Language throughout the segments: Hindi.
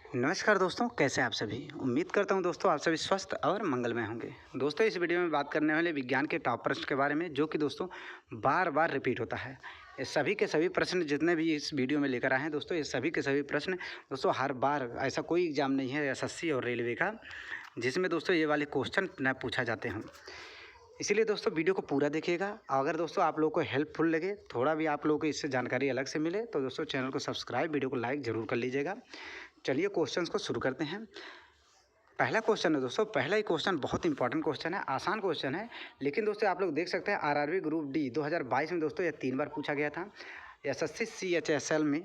नमस्कार दोस्तों, कैसे हैं आप सभी। उम्मीद करता हूं दोस्तों आप सभी स्वस्थ और मंगलमय होंगे। दोस्तों इस वीडियो में बात करने वाले विज्ञान के टॉप प्रश्न के बारे में, जो कि दोस्तों बार बार रिपीट होता है। ये सभी के सभी प्रश्न जितने भी इस वीडियो में लेकर आए हैं दोस्तों, ये सभी के सभी प्रश्न दोस्तों हर बार, ऐसा कोई एग्जाम नहीं है एसएससी और रेलवे का जिसमें दोस्तों ये वाले क्वेश्चन न पूछा जाते हैं। इसीलिए दोस्तों वीडियो को पूरा देखिएगा। अगर दोस्तों आप लोगों को हेल्पफुल लगे, थोड़ा भी आप लोगों को इससे जानकारी अलग से मिले, तो दोस्तों चैनल को सब्सक्राइब, वीडियो को लाइक ज़रूर कर लीजिएगा। चलिए क्वेश्चंस को शुरू करते हैं। पहला क्वेश्चन है दोस्तों, पहला ही क्वेश्चन बहुत इंपॉर्टेंट क्वेश्चन है, आसान क्वेश्चन है, लेकिन दोस्तों आप लोग देख सकते हैं आरआरबी ग्रुप डी 2022 में दोस्तों यह 3 बार पूछा गया था। एसएससी सीएचएसएल में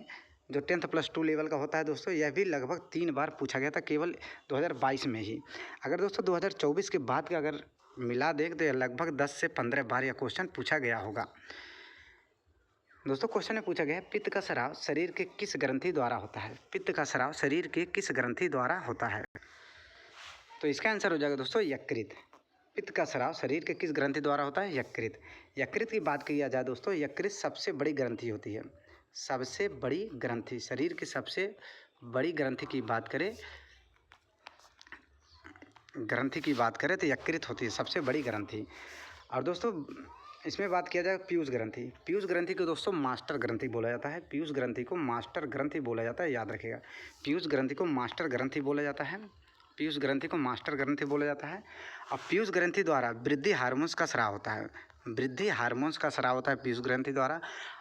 जो 10th प्लस 2 लेवल का होता है दोस्तों, यह भी लगभग 3 बार पूछा गया था केवल 2022 में ही। अगर दोस्तों 2024 के बाद का अगर मिला दें तो यह लगभग 10 से 15 बार यह क्वेश्चन पूछा गया होगा। दोस्तों क्वेश्चन में पूछा गया है, पित्त का स्राव शरीर के किस ग्रंथि द्वारा होता है। पित्त का स्राव शरीर के किस ग्रंथि द्वारा होता है। तो इसका आंसर हो जाएगा दोस्तों यकृत। पित्त का स्राव शरीर के किस ग्रंथि द्वारा होता है, यकृत। यकृत की बात किया जाए दोस्तों, यकृत सबसे बड़ी ग्रंथि होती है। सबसे बड़ी ग्रंथि, शरीर की सबसे बड़ी ग्रंथि की बात करें, तो यकृत होती है सबसे बड़ी ग्रंथि। और दोस्तों इसमें बात किया जाए पीयूष ग्रंथि। पीयूष ग्रंथि को दोस्तों मास्टर ग्रंथि बोला जाता है। पीयूष ग्रंथि को मास्टर ग्रंथि बोला जाता है, याद रखिएगा। पीयूष ग्रंथि को मास्टर ग्रंथि बोला जाता है। पीयूष ग्रंथि को मास्टर ग्रंथि बोला जाता है। और पीयूष ग्रंथि द्वारा वृद्धि हार्मोन्स का स्राव होता है। वृद्धि हार्मोन्स का स्राव होता है पीयूष ग्रंथि द्वारा।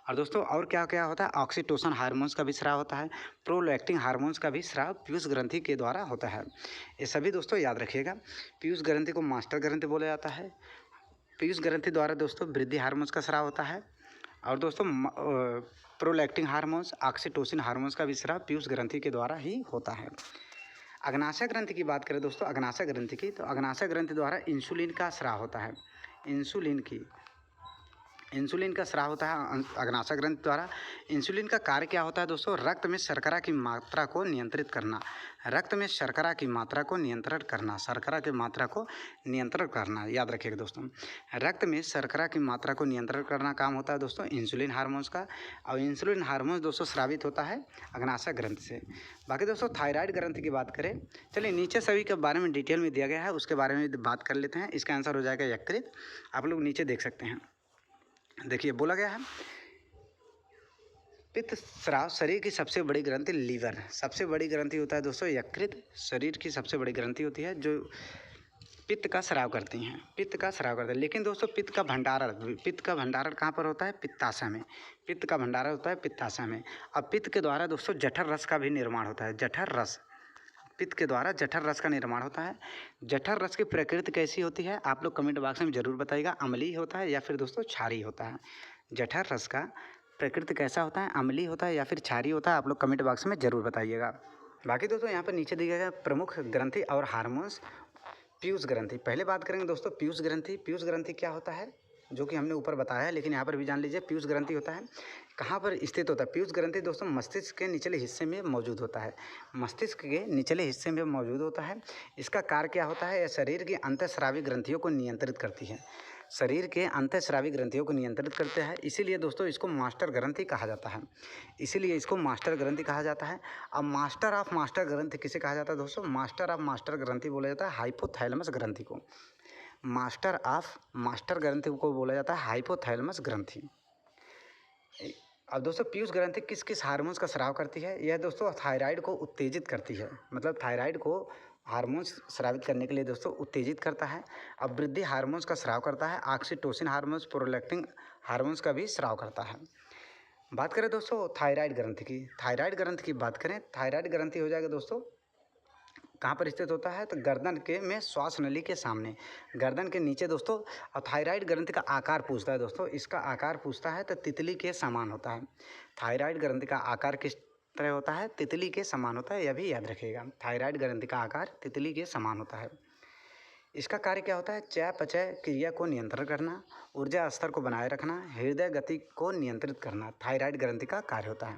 और दोस्तों और क्या क्या होता है, ऑक्सीटोसिन हार्मोन्स का भी स्राव होता है। प्रोलैक्टिन हार्मोन्स का भी स्राव पीयूष ग्रंथि के द्वारा होता है। ये सभी दोस्तों याद रखिएगा। पीयूष ग्रंथि को मास्टर ग्रंथि बोला जाता है। पीयूष ग्रंथि द्वारा दोस्तों वृद्धि हार्मोन्स का स्राव होता है। और दोस्तों प्रोलैक्टिन हार्मोन्स, ऑक्सीटोसिन हार्मोन्स का भी स्राव पीयूष ग्रंथि के द्वारा ही होता है। अग्नाशय ग्रंथि की बात करें दोस्तों, अग्नाशय ग्रंथि की, तो अग्नाशय ग्रंथि द्वारा इंसुलिन का स्राव होता है। इंसुलिन का स्राव होता है अग्नाशय ग्रंथि द्वारा। इंसुलिन का कार्य क्या होता है दोस्तों, रक्त में शर्करा की मात्रा को नियंत्रित करना। रक्त में शर्करा की मात्रा को नियंत्रण करना, शर्करा की मात्रा को नियंत्रण करना, याद रखिएगा दोस्तों। रक्त में शर्करा की मात्रा को नियंत्रण करना काम होता है दोस्तों इंसुलिन हार्मोन्स का। और इंसुलिन हार्मोन्स दोस्तों स्रावित होता है अग्नाशय ग्रंथि से। बाकी दोस्तों थायराइड ग्रंथि की बात करें, चलिए नीचे सभी के बारे में डिटेल में दिया गया है, उसके बारे में बात कर लेते हैं। इसका आंसर हो जाएगा यकृत। आप लोग नीचे देख सकते हैं, देखिए बोला गया है पित्त स्राव शरीर की सबसे बड़ी ग्रंथि लीवर। सबसे बड़ी ग्रंथि होता है दोस्तों यकृत। शरीर की सबसे बड़ी ग्रंथि होती है जो पित्त का स्राव करती हैं, पित्त का स्राव करते हैं। लेकिन दोस्तों पित्त का भंडारण कहाँ पर होता है, पित्ताशय में। पित्त का भंडारण होता है पित्ताशय में। अब पित्त के द्वारा दोस्तों जठर रस का भी निर्माण होता है। जठर रस, पित्त के द्वारा जठर रस का निर्माण होता है। जठर रस की प्रकृति कैसी होती है, आप लोग कमेंट बॉक्स में जरूर बताइएगा। अम्लीय होता है या फिर दोस्तों क्षारीय होता है। जठर रस का प्रकृति कैसा होता है, अम्लीय होता है या फिर क्षारीय होता है, आप लोग कमेंट बॉक्स में जरूर बताइएगा। बाकी दोस्तों यहाँ पर नीचे दिया गया प्रमुख ग्रंथि और हार्मोन्स। पीयूष ग्रंथि, पहले बात करेंगे दोस्तों पीयूष ग्रंथि। पीयूष ग्रंथि क्या होता है, जो कि हमने ऊपर बताया है, लेकिन यहाँ पर भी जान लीजिए। पीयूष ग्रंथि होता है कहाँ पर स्थित होता है। पीयूष ग्रंथि दोस्तों मस्तिष्क के निचले हिस्से में मौजूद होता है। मस्तिष्क के निचले हिस्से में मौजूद होता है। इसका कार्य क्या होता है, यह शरीर की अंतःस्रावी ग्रंथियों को नियंत्रित करती है। शरीर के अंतःस्रावी ग्रंथियों को नियंत्रित करते हैं, इसीलिए दोस्तों इसको मास्टर ग्रंथि कहा जाता है। इसीलिए इसको मास्टर ग्रंथि कहा जाता है। अब मास्टर ऑफ मास्टर ग्रंथि किसे कहा जाता है दोस्तों, मास्टर ऑफ मास्टर ग्रंथि बोला जाता है हाइपोथैलेमस ग्रंथि को। मास्टर ऑफ मास्टर ग्रंथि को बोला जाता है हाइपोथैलेमस ग्रंथि। अब दोस्तों पीयूष ग्रंथि किस किस हार्मोन्स का स्राव करती है, यह दोस्तों थायराइड को उत्तेजित करती है। मतलब थायराइड को हार्मोन्स स्रावित करने के लिए दोस्तों उत्तेजित करता है। अब वृद्धि हार्मोन्स का स्राव करता है। ऑक्सीटोसिन हार्मोन्स, प्रोलैक्टिन हार्मोन्स का भी स्राव करता है। बात करें दोस्तों थायराइड ग्रंथि की, थायराइड ग्रंथि की बात करें, थायराइड ग्रंथि हो जाएगा दोस्तों कहाँ पर स्थित होता है, तो गर्दन के में श्वास नली के सामने, गर्दन के नीचे दोस्तों। और थायराइड ग्रंथि का आकार पूछता है दोस्तों, इसका आकार पूछता है तो तितली के समान होता है। थायराइड ग्रंथि का आकार किस तरह होता है, तितली के समान होता है, यह भी याद रखिएगा। थायराइड ग्रंथि का आकार तितली के समान होता है। इसका कार्य क्या होता है, चयापचय क्रिया को नियंत्रण करना, ऊर्जा स्तर को बनाए रखना, हृदय गति को नियंत्रित करना, थायराइड ग्रंथि का कार्य होता है।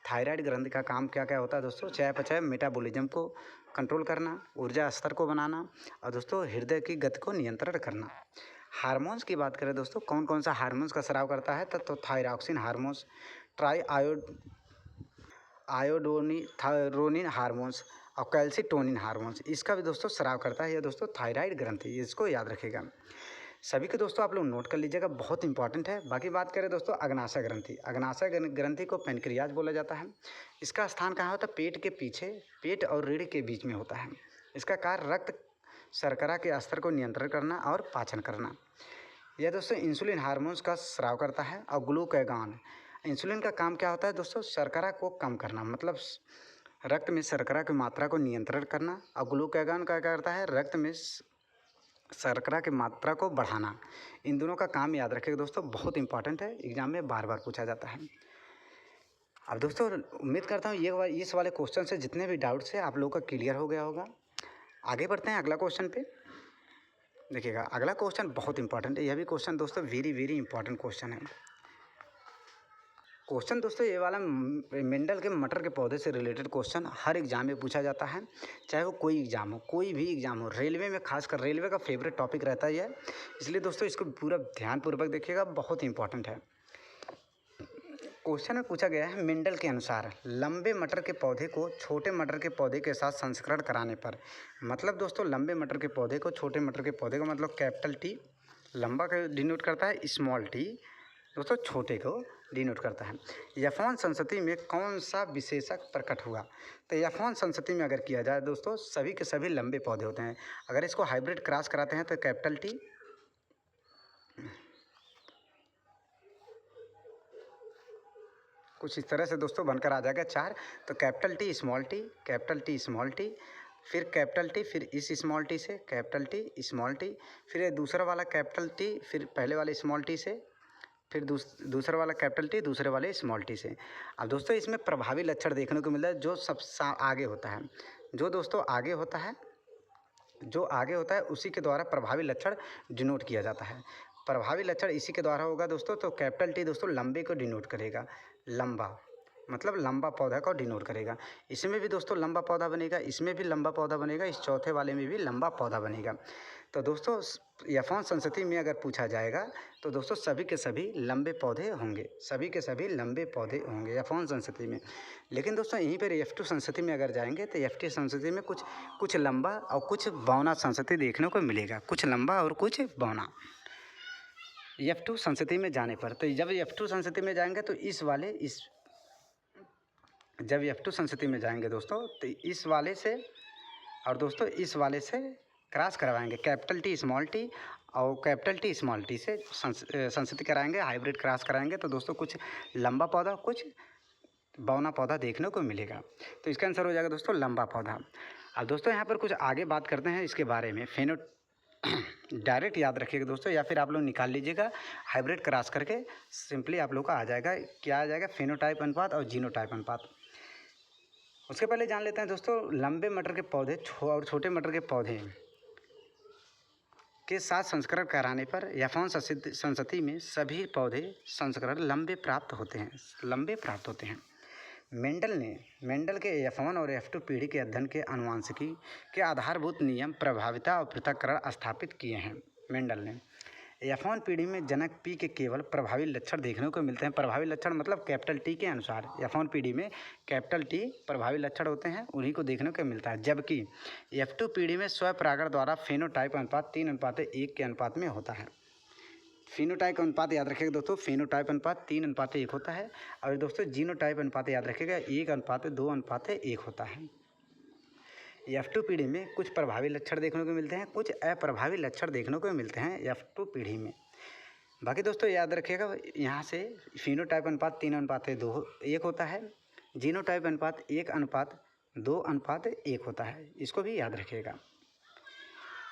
थायराइड ग्रंथि का काम क्या क्या होता है दोस्तों, चयापचय मेटाबॉलिज्म को कंट्रोल करना, ऊर्जा स्तर को बनाना, और दोस्तों हृदय की गति को नियंत्रण करना। हार्मोन्स की बात करें दोस्तों, कौन कौन सा हार्मोन्स का स्राव करता है, तो thyroxine hormones, try आयोडोनी thyronine hormones, और कैल्सिटोनिन हार्मोन्स, इसका भी दोस्तों स्राव करता है यह दोस्तों थायराइड ग्रंथि, इसको याद रखिएगा। सभी के दोस्तों आप लोग नोट कर लीजिएगा, बहुत इंपॉर्टेंट है। बाकी बात करें दोस्तों अग्नाशय ग्रंथि, अग्नाशय ग्रंथि को पेनक्रियाज बोला जाता है। इसका स्थान कहाँ होता है? पेट के पीछे, पेट और रीढ़ के बीच में होता है। इसका कार्य रक्त शर्करा के स्तर को नियंत्रण करना और पाचन करना। यह दोस्तों इंसुलिन हार्मोन्स का स्राव करता है। और ग्लूकागॉन, इंसुलिन का काम क्या होता है दोस्तों? शर्करा को कम करना, मतलब रक्त में शर्करा की मात्रा को नियंत्रण करना। और ग्लूकागॉन क्या करता है? रक्त में शर्करा की मात्रा को बढ़ाना। इन दोनों का काम याद रखिएगा दोस्तों, बहुत इंपॉर्टेंट है, एग्जाम में बार बार पूछा जाता है। अब दोस्तों उम्मीद करता हूँ इस वाले क्वेश्चन से जितने भी डाउट्स हैं आप लोगों का क्लियर हो गया होगा। आगे बढ़ते हैं अगला क्वेश्चन पे। देखिएगा अगला क्वेश्चन बहुत इंपॉर्टेंट है, यह भी क्वेश्चन दोस्तों वेरी इंपॉर्टेंट क्वेश्चन है। क्वेश्चन दोस्तों ये वाला मेंडल के मटर के पौधे से रिलेटेड क्वेश्चन हर एग्जाम में पूछा जाता है, चाहे वो कोई एग्जाम हो, कोई भी एग्जाम हो। रेलवे में खासकर रेलवे का फेवरेट टॉपिक रहता है यह, इसलिए दोस्तों इसको पूरा ध्यानपूर्वक देखिएगा, बहुत इंपॉर्टेंट है। क्वेश्चन में पूछा गया है मेंडल के अनुसार लंबे मटर के पौधे को छोटे मटर के पौधे के साथ संस्करण कराने पर, मतलब दोस्तों लंबे मटर के पौधे को छोटे मटर के पौधे का मतलब कैपिटल टी लंबा का डिनोट करता है, स्मॉल टी दोस्तों छोटे को डिनोट करता है। यफॉन संस्कृति में कौन सा विशेषक प्रकट हुआ? तो यफॉन संस्कृति में अगर किया जाए दोस्तों सभी के सभी लंबे पौधे होते हैं। अगर इसको हाइब्रिड क्रॉस कराते हैं तो कैपिटल टी कुछ इस तरह से दोस्तों बनकर आ जाएगा 4। तो capital T small T, capital T small T, फिर कैपिटल टी, फिर इस स्मॉल टी से कैपिटल टी स्मॉल टी, फिर दूसरा वाला कैपिटल टी, फिर पहले वाले स्मॉल टी से, फिर दूसरा वाला कैपिटल टी दूसरे वाले स्मॉल टी से। अब दोस्तों इसमें प्रभावी लक्षण देखने को मिलता है जो सबसे आगे होता है, जो दोस्तों आगे होता है, जो आगे होता है उसी के द्वारा प्रभावी लक्षण डिनोट किया जाता है। प्रभावी लक्षण इसी के द्वारा होगा दोस्तों। तो कैपिटल टी दोस्तों लंबे को डिनोट करेगा, लंबा मतलब लंबा पौधा को डिनोट करेगा। इसमें भी दोस्तों लंबा पौधा बनेगा, इसमें भी लंबा पौधा बनेगा, इस चौथे वाले में भी लंबा पौधा बनेगा। तो दोस्तों यफॉन संस्कृति में अगर पूछा जाएगा तो दोस्तों सभी के सभी लंबे पौधे होंगे, सभी के सभी लंबे पौधे होंगे यफॉन संस्कृति में। लेकिन दोस्तों यहीं पर F2 संस्कृति में अगर जाएंगे तो F2 संस्कृति में कुछ लंबा और कुछ बौना संस्कृति देखने को मिलेगा, कुछ लंबा और कुछ बौना F2 संस्कृति में जाने पर। तो जब F2 संस्कृति में जाएंगे तो जब F2 संस्कृति में जाएंगे दोस्तों तो इस वाले से और दोस्तों इस वाले से क्रॉस करवाएंगे, कैपिटल टी स्मॉल टी और कैपिटल टी स्मॉल टी से संस्कृति कराएंगे, हाइब्रिड क्रॉस कराएंगे तो दोस्तों कुछ लंबा पौधा कुछ बौना पौधा देखने को मिलेगा। तो इसका आंसर हो जाएगा दोस्तों लंबा पौधा। अब दोस्तों यहाँ पर कुछ आगे बात करते हैं इसके बारे में। डायरेक्ट याद रखिएगा दोस्तों, या फिर आप लोग निकाल लीजिएगा हाइब्रिड क्रॉस करके, सिंपली आप लोग का आ जाएगा, क्या आ जाएगा? फेनोटाइप अनुपात और जीनोटाइप अनुपात। उसके पहले जान लेते हैं दोस्तों लंबे मटर के पौधे और छोटे मटर के पौधे के साथ संस्करण कराने पर यफॉन संस्कृति में सभी पौधे संस्करण लंबे प्राप्त होते हैं। मेंडल के F1 और F2 पीढ़ी के अध्ययन के आनुवंशिकी के आधारभूत नियम, प्रभाविता और पृथक्करण स्थापित किए हैं मेंडल ने। F1 पीढ़ी में जनक P के केवल प्रभावी लक्षण देखने को मिलते हैं। प्रभावी लक्षण मतलब कैपिटल टी के अनुसार F1 पीढ़ी में कैपिटल टी प्रभावी लक्षण होते हैं, उन्हीं को देखने को मिलता है। जबकि F2 पीढ़ी में स्वपरागण द्वारा फेनोटाइप अनुपात 3:1 के अनुपात में होता है। फिनोटाइप अनुपात याद रखिएगा दोस्तों, फिनोटाइप अनुपात 3:1 होता है। और दोस्तों जीनोटाइप अनुपात याद रखिएगा 1:2:1 होता है। F2 पीढ़ी में कुछ प्रभावी लक्षण देखने को मिलते हैं, कुछ अप्रभावी लक्षण देखने को मिलते हैं F2 पीढ़ी में। बाकी दोस्तों याद रखिएगा यहाँ से फिनोटाइप अनुपात 3:1 होता है, जीनोटाइप अनुपात 1:2:1 होता है, इसको भी याद रखिएगा।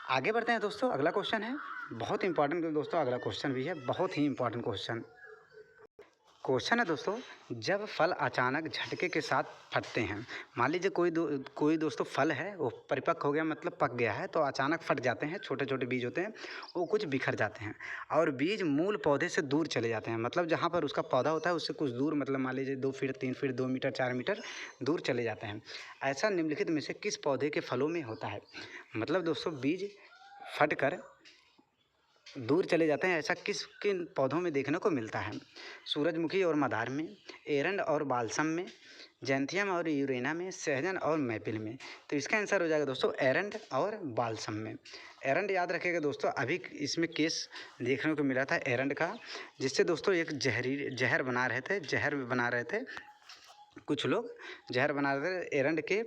आगे बढ़ते हैं दोस्तों, अगला क्वेश्चन है बहुत इंपॉर्टेंट दोस्तों, अगला क्वेश्चन भी है बहुत ही इंपॉर्टेंट क्वेश्चन है दोस्तों। जब फल अचानक झटके के साथ फटते हैं, मान लीजिए कोई दोस्तों फल है वो परिपक्व हो गया मतलब पक गया है, तो अचानक फट जाते हैं, छोटे छोटे बीज होते हैं वो कुछ बिखर जाते हैं और बीज मूल पौधे से दूर चले जाते हैं, मतलब जहाँ पर उसका पौधा होता है उससे कुछ दूर, मतलब मान लीजिए 2 फीट 3 फीट 2 मीटर 4 मीटर दूर चले जाते हैं। ऐसा निम्नलिखित में से किस पौधे के फलों में होता है? मतलब दोस्तों बीज फट कर दूर चले जाते हैं, ऐसा किस किन पौधों में देखने को मिलता है? सूरजमुखी और मदार में, एरंड और बालसम में, जैंथियम और यूरेना में, सहजन और मैपिल में। तो इसका आंसर हो जाएगा दोस्तों एरंड और बालसम में। एरंड याद रखिएगा दोस्तों, अभी इसमें केस देखने को मिला था एरंड का, जिससे दोस्तों एक जहर बना रहे थे कुछ लोग, जहर बना रहे थे एरंड के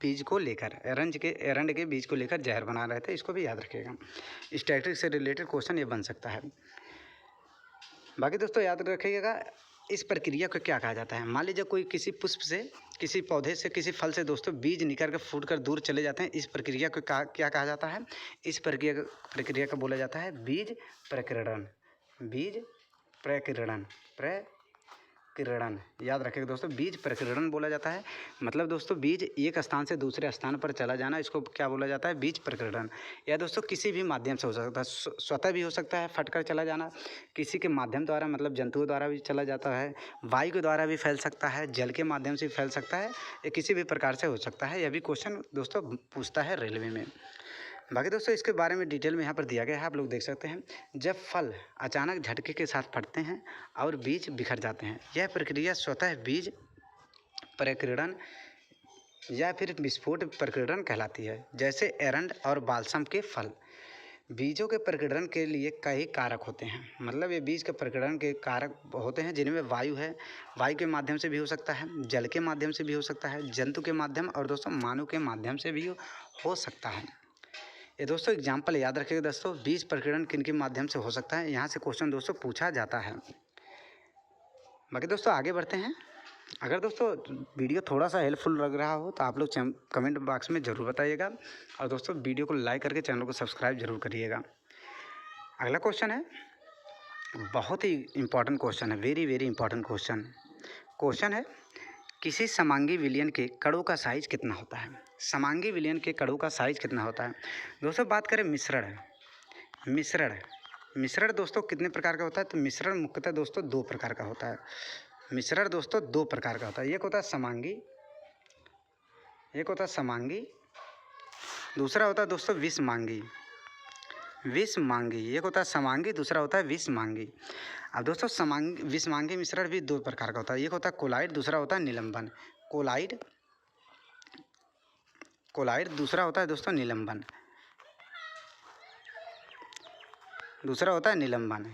बीज को लेकर, एरंड के बीज को लेकर जहर बना रहे थे। इसको भी याद रखिएगा, स्टैटिस्टिक्स से रिलेटेड क्वेश्चन ये बन सकता है। बाकी दोस्तों याद रखिएगा, इस प्रक्रिया को क्या कहा जाता है? मान लीजिए कोई किसी पुष्प से, किसी पौधे से, किसी फल से दोस्तों बीज निकल कर फूट कर दूर चले जाते हैं, इस प्रक्रिया को क्या कहा जाता है? इस प्रक्रिया को बोला जाता है बीज प्रकीर्णन। बीज प्रकीर्णन, प्रकीर्णन याद रखिएगा दोस्तों, बीज प्रकीर्णन बोला जाता है। मतलब दोस्तों बीज एक स्थान से दूसरे स्थान पर चला जाना, इसको क्या बोला जाता है? बीज प्रकीर्णन। या दोस्तों किसी भी माध्यम से हो सकता है, स्वतः भी हो सकता है फटकर चला जाना, किसी के माध्यम द्वारा मतलब जंतुओं द्वारा भी चला जाता है, वायु के द्वारा भी फैल सकता है, जल के माध्यम से भी फैल सकता है, या किसी भी प्रकार से हो सकता है। यह भी क्वेश्चन दोस्तों पूछता है रेलवे में। बाकी दोस्तों इसके बारे में डिटेल में यहाँ पर दिया गया है, आप लोग देख सकते हैं। जब फल अचानक झटके के साथ फटते हैं और बीज बिखर जाते हैं, यह प्रक्रिया स्वतः बीज प्रकीर्णन या फिर विस्फोट प्रकीर्णन कहलाती है। जैसे एरंड और बालसम के फल, बीजों के प्रकीर्णन के लिए कई कारक होते हैं। मतलब ये बीज के प्रकीर्णन के कारक होते हैं, जिनमें वायु है, वायु के माध्यम से भी हो सकता है, जल के माध्यम से भी हो सकता है, जंतु के माध्यम और दोस्तों मानव के माध्यम से भी हो सकता है। ये दोस्तों एग्जाम्पल याद रखिएगा दोस्तों, बीज प्रकीर्णन किन के माध्यम से हो सकता है, यहाँ से क्वेश्चन दोस्तों पूछा जाता है। बाकी दोस्तों आगे बढ़ते हैं। अगर दोस्तों वीडियो थोड़ा सा हेल्पफुल लग रहा हो तो आप लोग कमेंट बॉक्स में ज़रूर बताइएगा, और दोस्तों वीडियो को लाइक करके चैनल को सब्सक्राइब जरूर करिएगा। अगला क्वेश्चन है, बहुत ही इंपॉर्टेंट क्वेश्चन है, वेरी वेरी इंपॉर्टेंट क्वेश्चन है, किसी समांगी विलयन के कणों का साइज कितना होता है? समांगी विलयन के कणों का साइज कितना होता है? दोस्तों बात करें मिश्रण दोस्तों कितने प्रकार का होता है? तो मिश्रण मुख्यतः दोस्तों दो प्रकार का होता है। मिश्रण दोस्तों दो प्रकार का होता है, एक होता है समांगी, दूसरा होता है दोस्तों विषमांगी। एक होता है समांगी, दूसरा होता है विषमांगी। अब दोस्तों विषमांगी मिश्रण भी दो प्रकार का होता है, एक होता है कोलाइड, दूसरा होता है निलंबन। कोलाइड दूसरा होता है दोस्तों निलंबन,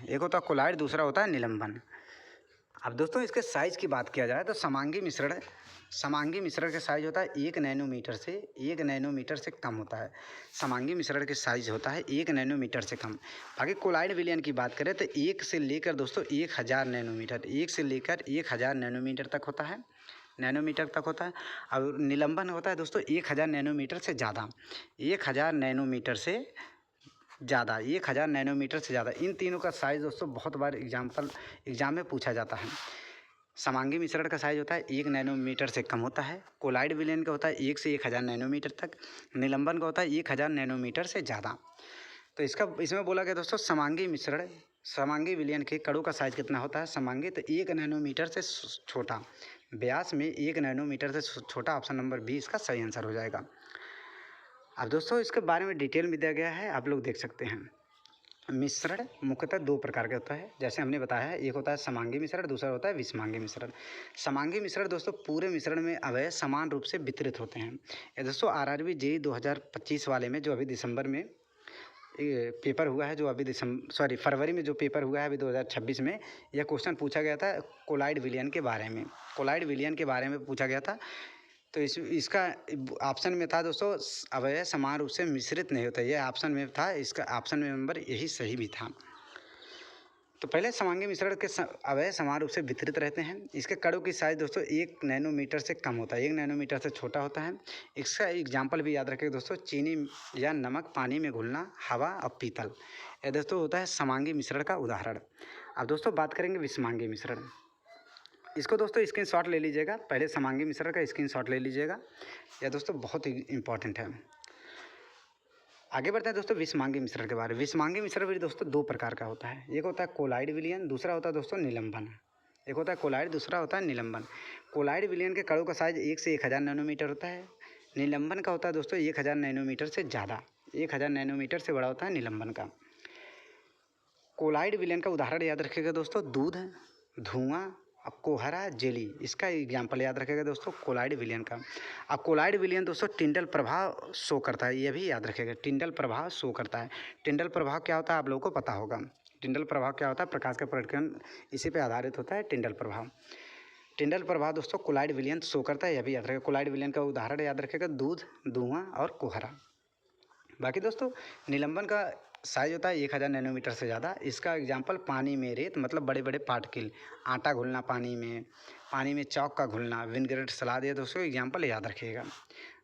एक होता है कोलाइड, दूसरा होता है निलंबन। अब दोस्तों इसके साइज़ की बात किया जाए तो समांगी मिश्रण का साइज होता है 1 नैनोमीटर से कम होता है। समांगी मिश्रण के साइज होता है 1 नैनोमीटर से कम। बाकी कोलाइड विलयन की बात करें तो 1 से लेकर दोस्तों 1000 नैनोमीटर तक होता है, और निलंबन होता है दोस्तों 1000 नैनोमीटर से ज़्यादा, 1000 नैनोमीटर से ज़्यादा। इन तीनों का साइज़ दोस्तों बहुत बार एग्जाम में पूछा जाता है। समांगी मिश्रण का साइज होता है 1 नैनोमीटर से कम होता है, कोलाइड विलयन का होता है 1 से 1000 नैनोमीटर तक, निलंबन का होता है 1000 नैनोमीटर से ज़्यादा। तो इसमें बोला गया दोस्तों समांगी विलयन के कणों का साइज कितना होता है? समांगी तो 1 नैनोमीटर से छोटा, व्यास में 1 नैनोमीटर से छोटा, ऑप्शन नंबर बी इसका सही आंसर हो जाएगा। अब दोस्तों इसके बारे में डिटेल में दिया गया है, आप लोग देख सकते हैं। मिश्रण मुख्यतः दो प्रकार का होता है, जैसे हमने बताया है, एक होता है समांगी मिश्रण, दूसरा होता है विषमांगी मिश्रण। समांगी मिश्रण दोस्तों पूरे मिश्रण में अवयव समान रूप से वितरित होते हैं। ये दोस्तों RRB JEE 2025 वाले में, जो अभी दिसंबर में पेपर हुआ है, फरवरी में जो पेपर हुआ है अभी 2026 में, यह क्वेश्चन पूछा गया था कोलाइड विलयन के बारे में पूछा गया था। तो इसका ऑप्शन में था दोस्तों अवयव समान रूप से मिश्रित नहीं होता, यह ऑप्शन में था, इसका ऑप्शन में नंबर यही सही भी था। तो पहले समांगी मिश्रण के अवयव समान रूप से वितरित रहते हैं। इसके कणों की साइज दोस्तों 1 नैनोमीटर से कम होता है, 1 नैनोमीटर से छोटा होता है। इसका एग्जाम्पल भी याद रखें दोस्तों, चीनी या नमक, पानी में घुलना, हवा और पीतल, यह दोस्तों होता है समांगी मिश्रण का उदाहरण। अब दोस्तों बात करेंगे विषमांगी मिश्रण। इसको दोस्तों स्क्रीनशॉट ले लीजिएगा, पहले समांगी मिश्रण का स्क्रीनशॉट ले लीजिएगा, यह दोस्तों बहुत ही इंपॉर्टेंट है। आगे बढ़ते हैं दोस्तों विषमांगी मिश्रण के बारे में। विषमांगी मिश्रण भी दोस्तों दो प्रकार का होता है, एक होता है कोलाइड विलयन, दूसरा होता है दोस्तों निलंबन। कोलाइड विलयन के कणों का साइज 1 से 1000 नैनोमीटर होता है, निलंबन का होता है दोस्तों 1000 नैनोमीटर से ज़्यादा, 1000 नैनोमीटर से बड़ा होता है निलंबन का। कोलाइड विलयन का उदाहरण याद रखिएगा दोस्तों, दूध, धुआं, अब कोहरा, जेली, इसका एग्जाम्पल याद रखिएगा दोस्तों कोलाइड विलयन का। अब कोलाइड विलयन दोस्तों टिंडल प्रभाव शो करता है, ये भी याद रखिएगा, टिंडल प्रभाव शो करता है। टिंडल प्रभाव क्या होता है आप लोगों को पता होगा। टिंडल प्रभाव क्या होता है, प्रकाश का परावर्तन इसी पे आधारित होता है टिंडल प्रभाव। टिंडल प्रभाव दोस्तों कोलाइड विलयन शो करता है, यह भी याद रखिएगा। कोलाइड विलयन का उदाहरण याद रखिएगा, दूध, धुआं और कोहरा। बाकी दोस्तों निलंबन का साइज होता है 1000 नैनोमीटर से ज़्यादा। इसका एग्जाम्पल पानी में रेत, मतलब बड़े बड़े पार्टिकल, आटा घुलना पानी में चौक का घुलना, विनेगर सलाद, ये दोस्तों एग्जाम्पल याद रखिएगा,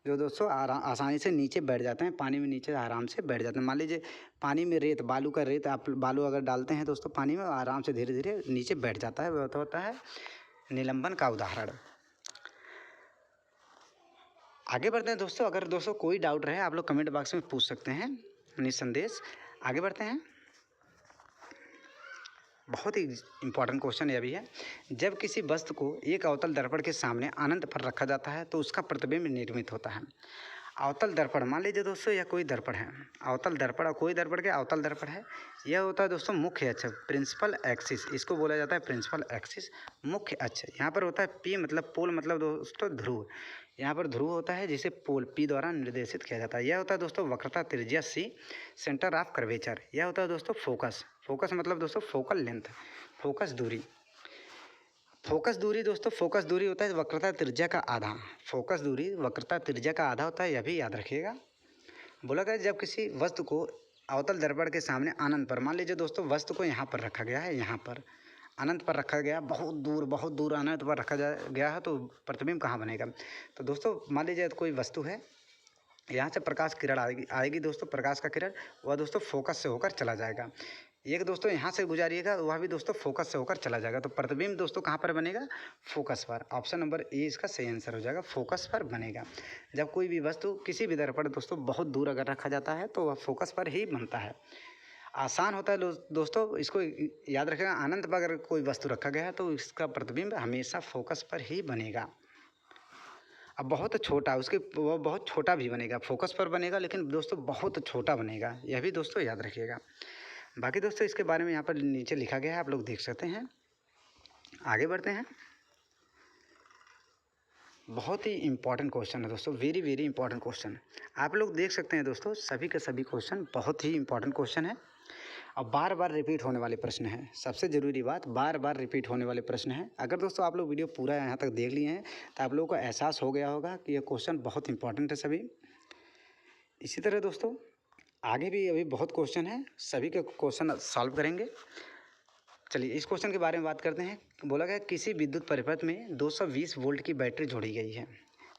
जो दोस्तों आसानी से नीचे बैठ जाते हैं, पानी में नीचे आराम से बैठ जाते हैं। मान लीजिए पानी में रेत, बालू का रेत, आप बालू अगर डालते हैं दोस्तों पानी में, आराम से धीरे धीरे नीचे बैठ जाता है, वह तो होता है निलंबन का उदाहरण। आगे बढ़ते हैं दोस्तों। अगर दोस्तों कोई डाउट रहे आप लोग कमेंट बॉक्स में पूछ सकते हैं निसंदेश। आगे बढ़ते हैं। बहुत ही इंपॉर्टेंट क्वेश्चन यह भी है, जब किसी वस्तु को एक अवतल दर्पण के सामने अनंत पर रखा जाता है तो उसका प्रतिबिंब निर्मित होता है। अवतल दर्पण, मान लीजिए दोस्तों यह कोई दर्पण है, अवतल दर्पण और कोई दर्पण के अवतल दर्पण है, यह होता है दोस्तों मुख्य अक्ष, प्रिंसिपल एक्सिस, इसको बोला जाता है प्रिंसिपल एक्सिस, मुख्य अक्ष। यहाँ पर होता है पी मतलब पोल, मतलब दोस्तों ध्रुव, यहाँ पर ध्रुव होता है जिसे पोल पी द्वारा निर्देशित किया जाता है। यह होता है दोस्तों वक्रता त्रिज्या सी, सेंटर ऑफ कर्वेचर। यह होता है दोस्तों फोकस, फोकस मतलब दोस्तों फोकल लेंथ, फोकस दूरी। फोकस दूरी दोस्तों, फोकस दूरी होता है वक्रता त्रिज्या का आधा, फोकस दूरी वक्रता त्रिज्या का आधा होता है, यह भी याद रखिएगा। बोला गया जब किसी वस्तु को अवतल दर्पण के सामने अनंत पर, मान लीजिए दोस्तों वस्तु को यहाँ पर रखा गया है, यहाँ पर अनंत पर रखा गया, बहुत दूर अनंत पर रखा गया है, तो प्रतिबिंब कहाँ बनेगा। तो दोस्तों मान लीजिए कोई वस्तु है, यहाँ से प्रकाश किरण आएगी दोस्तों, प्रकाश का किरण वह दोस्तों फोकस से होकर चला जाएगा। एक दोस्तों यहाँ से गुजारिएगा, वह भी दोस्तों फोकस से होकर चला जाएगा, तो प्रतिबिंब दोस्तों कहाँ पर बनेगा, फोकस पर। ऑप्शन नंबर ए इसका सही आंसर हो जाएगा, फोकस पर बनेगा। जब कोई भी वस्तु किसी भी दर्पण दोस्तों बहुत दूर अगर रखा जाता है तो वह फोकस पर ही बनता है। आसान होता है दोस्तों, इसको याद रखिएगा, अनंत पर अगर कोई वस्तु रखा गया है तो इसका प्रतिबिंब हमेशा फोकस पर ही बनेगा। अब बहुत छोटा, उसके वो बहुत छोटा भी बनेगा, फोकस पर बनेगा लेकिन दोस्तों बहुत छोटा बनेगा, यह भी दोस्तों याद रखिएगा। बाकी दोस्तों इसके बारे में यहाँ पर नीचे लिखा गया है, आप लोग देख सकते हैं। आगे बढ़ते हैं। बहुत ही इंपॉर्टेंट क्वेश्चन है दोस्तों, वेरी वेरी इंपॉर्टेंट क्वेश्चन। आप लोग देख सकते हैं दोस्तों सभी के सभी क्वेश्चन बहुत ही इंपॉर्टेंट क्वेश्चन है और बार बार रिपीट होने वाले प्रश्न हैं। सबसे ज़रूरी बात, बार बार रिपीट होने वाले प्रश्न हैं। अगर दोस्तों आप लोग वीडियो पूरा यहाँ तक देख लिए हैं तो आप लोगों को एहसास हो गया होगा कि ये क्वेश्चन बहुत इंपॉर्टेंट है सभी। इसी तरह दोस्तों आगे भी अभी बहुत क्वेश्चन है, सभी के क्वेश्चन सॉल्व करेंगे। चलिए इस क्वेश्चन के बारे में बात करते हैं। बोला गया किसी विद्युत परिपथ में 220 वोल्ट की बैटरी जोड़ी गई है।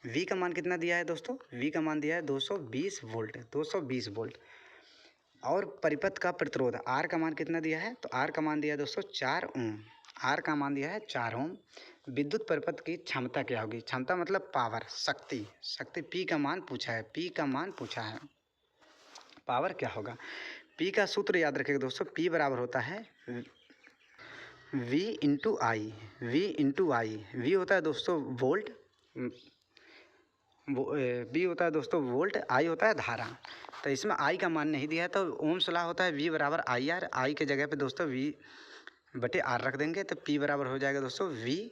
V का मान कितना दिया है दोस्तों, V का मान दिया है 220 वोल्ट, 220 वोल्ट। और परिपथ का प्रतिरोध R का मान कितना दिया है, तो R का मान दिया है दोस्तों 4 ओम, R का मान दिया है 4 ओम। विद्युत परिपथ की क्षमता क्या होगी, क्षमता मतलब पावर, शक्ति, शक्ति P का मान पूछा है, P का मान पूछा है, पावर क्या होगा। P का सूत्र याद रखिएगा दोस्तों, P बराबर होता है V इंटू आई, V इंटू आई। V होता है दोस्तों वोल्ट, V होता है दोस्तों वोल्ट, I होता है धारा। तो इसमें I का मान नहीं दिया है तो ओम्स लॉ होता है V बराबर आई आर, I के जगह पे दोस्तों V बटे R रख देंगे तो P बराबर हो जाएगा दोस्तों V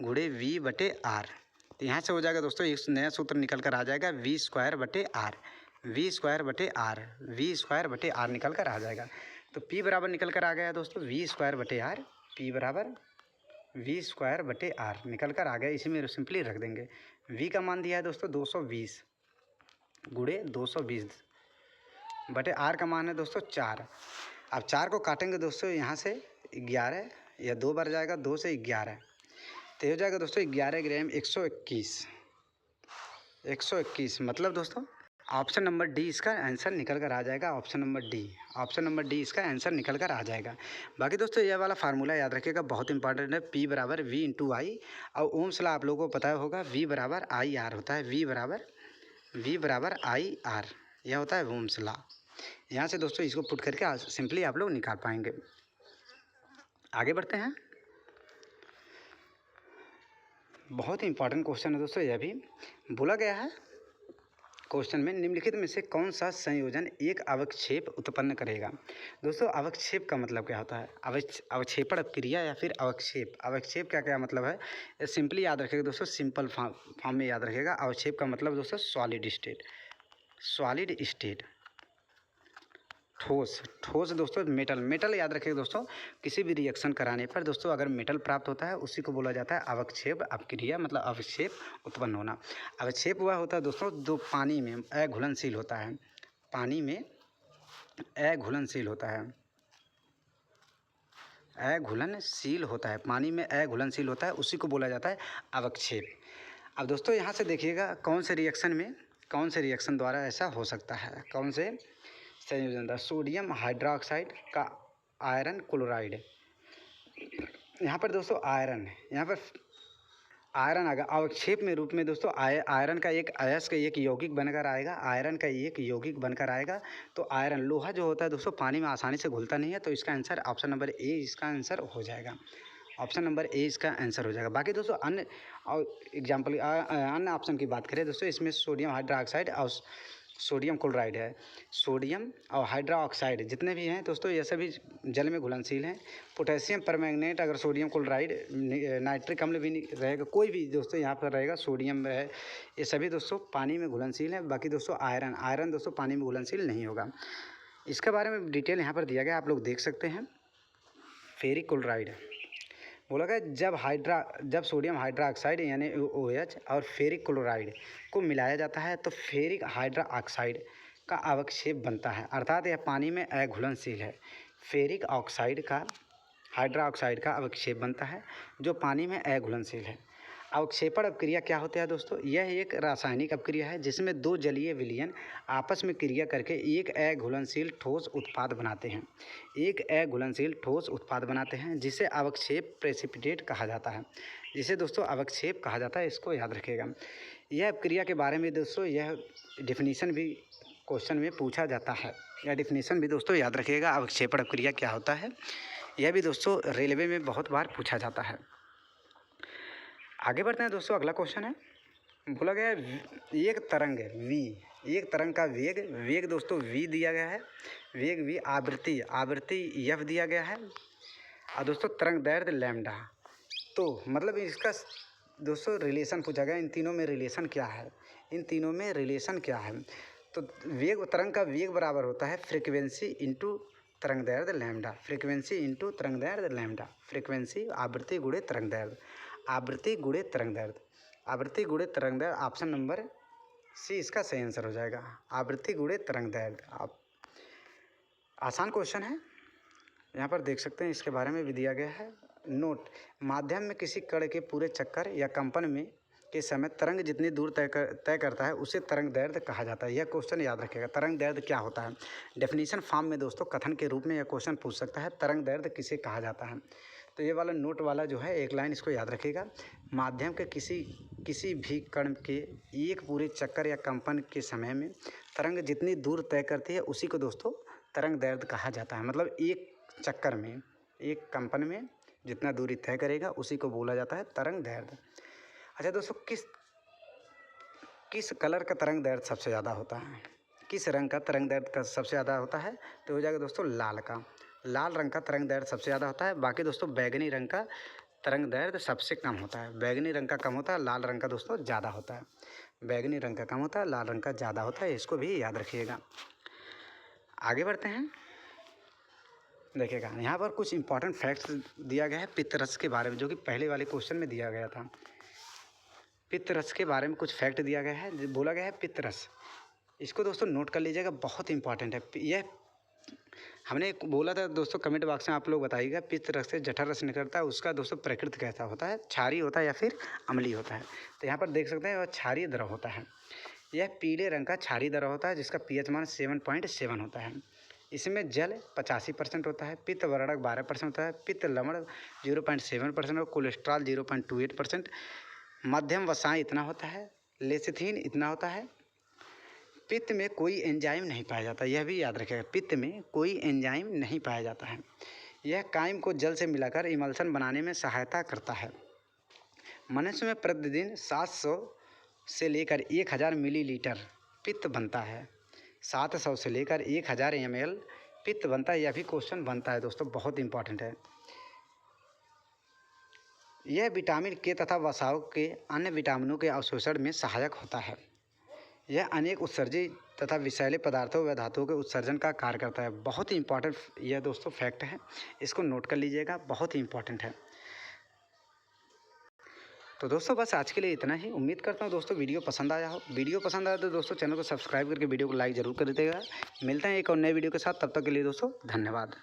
गुणे V बटे R। तो यहाँ से हो जाएगा दोस्तों एक नया सूत्र निकल कर आ जाएगा V स्क्वायर बटे R, V स्क्वायर बटे R, V स्क्वायर बटे R निकल कर आ जाएगा। तो P बराबर निकल कर आ गया दोस्तों V स्क्वायर बटे R, P बराबर V स्क्वायर बटे R निकल कर आ गया, इसी में सिंपली रख देंगे। V का मान दिया है दोस्तों 220 गुणे 220 बटे R का मान है दोस्तों 4। अब 4 को काटेंगे दोस्तों यहाँ से 11, या 2 बार जाएगा, 2 से 11 तो हो जाएगा दोस्तों 11 ग्राम 121, मतलब दोस्तों ऑप्शन नंबर डी इसका आंसर निकल कर आ जाएगा। ऑप्शन नंबर डी इसका आंसर निकल कर आ जाएगा। बाकी दोस्तों ये वाला फार्मूला याद रखिएगा, बहुत इंपॉर्टेंट है। P बराबर V इंटू आई, और ओम्स लॉ आप लोगों को पता होगा V बराबर आई आर होता है, V बराबर आई आर, यह होता है ओम्स लॉ। यहाँ से दोस्तों इसको पुट करके सिंपली आप लोग निकाल पाएंगे। आगे बढ़ते हैं। बहुत ही इंपॉर्टेंट क्वेश्चन है दोस्तों, यह भी बोला गया है क्वेश्चन में निम्नलिखित में से कौन सा संयोजन एक अवक्षेप उत्पन्न करेगा। दोस्तों अवक्षेप का मतलब क्या होता है, अवक्षेपण क्रिया या फिर अवक्षेप। अवक्षेप क्या क्या मतलब है, सिंपली याद रखिएगा दोस्तों, सिंपल फॉर्म में याद रखिएगा। अवक्षेप का मतलब दोस्तों सॉलिड स्टेट, सॉलिड स्टेट, ठोस, ठोस दोस्तों मेटल याद रखिएगा दोस्तों। किसी भी रिएक्शन कराने पर दोस्तों अगर मेटल प्राप्त होता है उसी को बोला जाता है अवक्षेप अपक्रिया, मतलब अवक्षेप उत्पन्न होना। अवक्षेप हुआ होता है दोस्तों जो पानी में अघुलनशील होता है, पानी में अघुलनशील होता है, अघुलनशील होता है, पानी में अघुलनशील होता है, उसी को बोला जाता है अवक्षेप। अब दोस्तों यहाँ से देखिएगा कौन से रिएक्शन द्वारा ऐसा हो सकता है, कौन से संयोजन था। सोडियम हाइड्रोक्साइड का आयरन क्लोराइड, यहाँ पर दोस्तों आयरन है, यहाँ पर आयरन आएगा अवक्षेप में रूप में दोस्तों। आयरन का एक अयस्क एक यौगिक बनकर आएगा, आयरन का एक यौगिक बनकर आएगा। तो आयरन लोहा जो होता है दोस्तों पानी में आसानी से घुलता नहीं है, तो इसका आंसर ऑप्शन नंबर ए इसका आंसर हो जाएगा, ऑप्शन नंबर ए इसका आंसर हो जाएगा। बाकी दोस्तों अन्य एग्जाम्पल अन्य ऑप्शन की बात करें दोस्तों, इसमें सोडियम हाइड्रोक्साइड और सोडियम क्लोराइड है। सोडियम और हाइड्रोक्साइड जितने भी हैं दोस्तों ये सभी जल में घुलनशील हैं। पोटेशियम परमैंगनेट, अगर सोडियम क्लोराइड, नाइट्रिक अम्ल भी रहेगा, कोई भी दोस्तों यहाँ पर रहेगा, सोडियम है, ये सभी दोस्तों पानी में घुलनशील हैं। बाकी दोस्तों आयरन दोस्तों पानी में घुलनशील नहीं होगा। इसके बारे में डिटेल यहाँ पर दिया गया, आप लोग देख सकते हैं। फेरिक क्लोराइड बोला गया जब सोडियम हाइड्रोक्साइड यानी OH और फेरिक क्लोराइड को मिलाया जाता है तो फेरिक हाइड्रोक्साइड का अवक्षेप बनता है, अर्थात यह पानी में अघुलनशील है। फेरिक ऑक्साइड का हाइड्रोक्साइड का अवक्षेप बनता है जो पानी में अघुलनशील है। अवक्षेपण अपक्रिया क्या होता है दोस्तों, यह एक रासायनिक अपक्रिया है जिसमें दो जलीय विलयन आपस में क्रिया करके एक अघुलनशील ठोस उत्पाद बनाते हैं, एक अघुलनशील ठोस उत्पाद बनाते हैं जिसे अवक्षेप प्रेसिपिटेट कहा जाता है, जिसे दोस्तों अवक्षेप कहा जाता है, इसको याद रखिएगा। यह अपक्रिया के बारे में दोस्तों यह डिफिनीशन भी क्वेश्चन में पूछा जाता है, यह डिफिनीशन भी दोस्तों याद रखिएगा, अवक्षेपण अपक्रिया क्या होता है, यह भी दोस्तों रेलवे में बहुत बार पूछा जाता है। आगे बढ़ते हैं दोस्तों, अगला क्वेश्चन है, बोला गया है एक तरंग v, एक तरंग का वेग दोस्तों v दिया गया है, वेग v, आवृत्ति f दिया गया है, और दोस्तों तरंग दैर्ध्य लैम्डा। तो मतलब इसका दोस्तों रिलेशन पूछा गया, इन तीनों में रिलेशन क्या है, इन तीनों में रिलेशन क्या है। तो तरंग का वेग बराबर होता है फ्रीक्वेंसी इंटू तरंग दैर्ध्य लैम्डा, फ्रीक्वेंसी इंटू तरंग दैर्ध्य लैम्डा, फ्रीक्वेंसी आवृत्ति गुणे तरंग दैर्ध्य, आवृत्ति गुणे तरंग दैर्ध्य, आवृत्ति गुणे तरंग दैर्ध्य, ऑप्शन नंबर सी इसका सही आंसर हो जाएगा, आवृत्ति गुणे तरंग दैर्ध्य। आप आसान क्वेश्चन है, यहाँ पर देख सकते हैं, इसके बारे में भी दिया गया है। नोट, माध्यम में किसी कण के पूरे चक्कर या कंपन में के समय तरंग जितनी दूर तय करता है उसे तरंग दैर्ध्य कहा जाता है। यह क्वेश्चन याद रखिएगा, तरंग दैर्ध्य क्या होता है। डेफिनेशन फॉर्म में दोस्तों कथन के रूप में यह क्वेश्चन पूछ सकता है, तरंग दैर्ध्य किसे कहा जाता है। तो ये वाला नोट वाला जो है एक लाइन इसको याद रखिएगा, माध्यम के किसी भी कण के एक पूरे चक्कर या कंपन के समय में तरंग जितनी दूर तय करती है उसी को दोस्तों तरंग दैर्ध्य कहा जाता है। मतलब एक चक्कर में, एक कंपन में जितना दूरी तय करेगा उसी को बोला जाता है तरंग दैर्ध्य। अच्छा दोस्तों, किस कलर का तरंग दैर्ध्य सबसे ज़्यादा होता है, किस रंग का तरंग दैर्ध्य का सबसे ज़्यादा होता है, तो हो जाएगा दोस्तों लाल का, लाल रंग का तरंग दैर्ध्य सबसे ज़्यादा होता है। बाकी दोस्तों बैगनी रंग का तरंग दैर्ध्य सबसे कम होता है, बैगनी रंग का कम होता है, लाल रंग का दोस्तों ज़्यादा होता है, बैगनी रंग का कम होता है, लाल रंग का ज़्यादा होता है, इसको भी याद रखिएगा। आगे बढ़ते हैं, देखिएगा यहाँ पर कुछ इंपॉर्टेंट फैक्ट्स दिया गया है पित्तरस के बारे में, जो कि पहले वाले क्वेश्चन में दिया गया था। पित्तरस के बारे में कुछ फैक्ट दिया गया है, बोला गया है पित्तरस, इसको दोस्तों नोट कर लीजिएगा, बहुत इंपॉर्टेंट है। यह हमने बोला था दोस्तों, कमेंट बॉक्स में आप लोग बताइएगा, पित्तरस से जठर रस निकलता है उसका दोस्तों प्रकृति कैसा होता है, क्षारीय होता है या फिर अम्लीय होता है। तो यहाँ पर देख सकते हैं वह क्षारीय द्रव होता है, यह पीले रंग का क्षारीय द्रव होता है जिसका pH मान 7.7 होता है। इसमें जल 85% होता है, पित्त वर्णक 12% होता है, पित्त लवण 0.7% और कोलेस्ट्रॉल 0.28%, मध्यम वसाएं इतना होता है, लेसिथिन इतना होता है। पित्त में कोई एंजाइम नहीं पाया जाता, यह भी याद रखिएगा, पित्त में कोई एंजाइम नहीं पाया जाता है। यह काइम को जल से मिलाकर इमल्सन बनाने में सहायता करता है। मनुष्य में प्रतिदिन 700 से लेकर 1000 मिलीलीटर पित्त बनता है। 700 से लेकर 1000 ml पित्त बनता है। यह भी क्वेश्चन बनता है दोस्तों, बहुत इंपॉर्टेंट है। यह विटामिन के तथा वसाओं के अन्य विटामिनों के अवशोषण में सहायक होता है। यह अनेक उत्सर्जी तथा विषैले पदार्थों व धातुओं के उत्सर्जन का कार्य करता है। बहुत ही इंपॉर्टेंट यह दोस्तों फैक्ट है, इसको नोट कर लीजिएगा, बहुत ही इंपॉर्टेंट है। तो दोस्तों बस आज के लिए इतना ही। उम्मीद करता हूँ दोस्तों वीडियो पसंद आया हो। वीडियो पसंद आया तो दोस्तों चैनल को सब्सक्राइब करके वीडियो को लाइक ज़रूर कर दीजिएगा। मिलते हैं एक और नए वीडियो के साथ, तब तक के लिए दोस्तों धन्यवाद।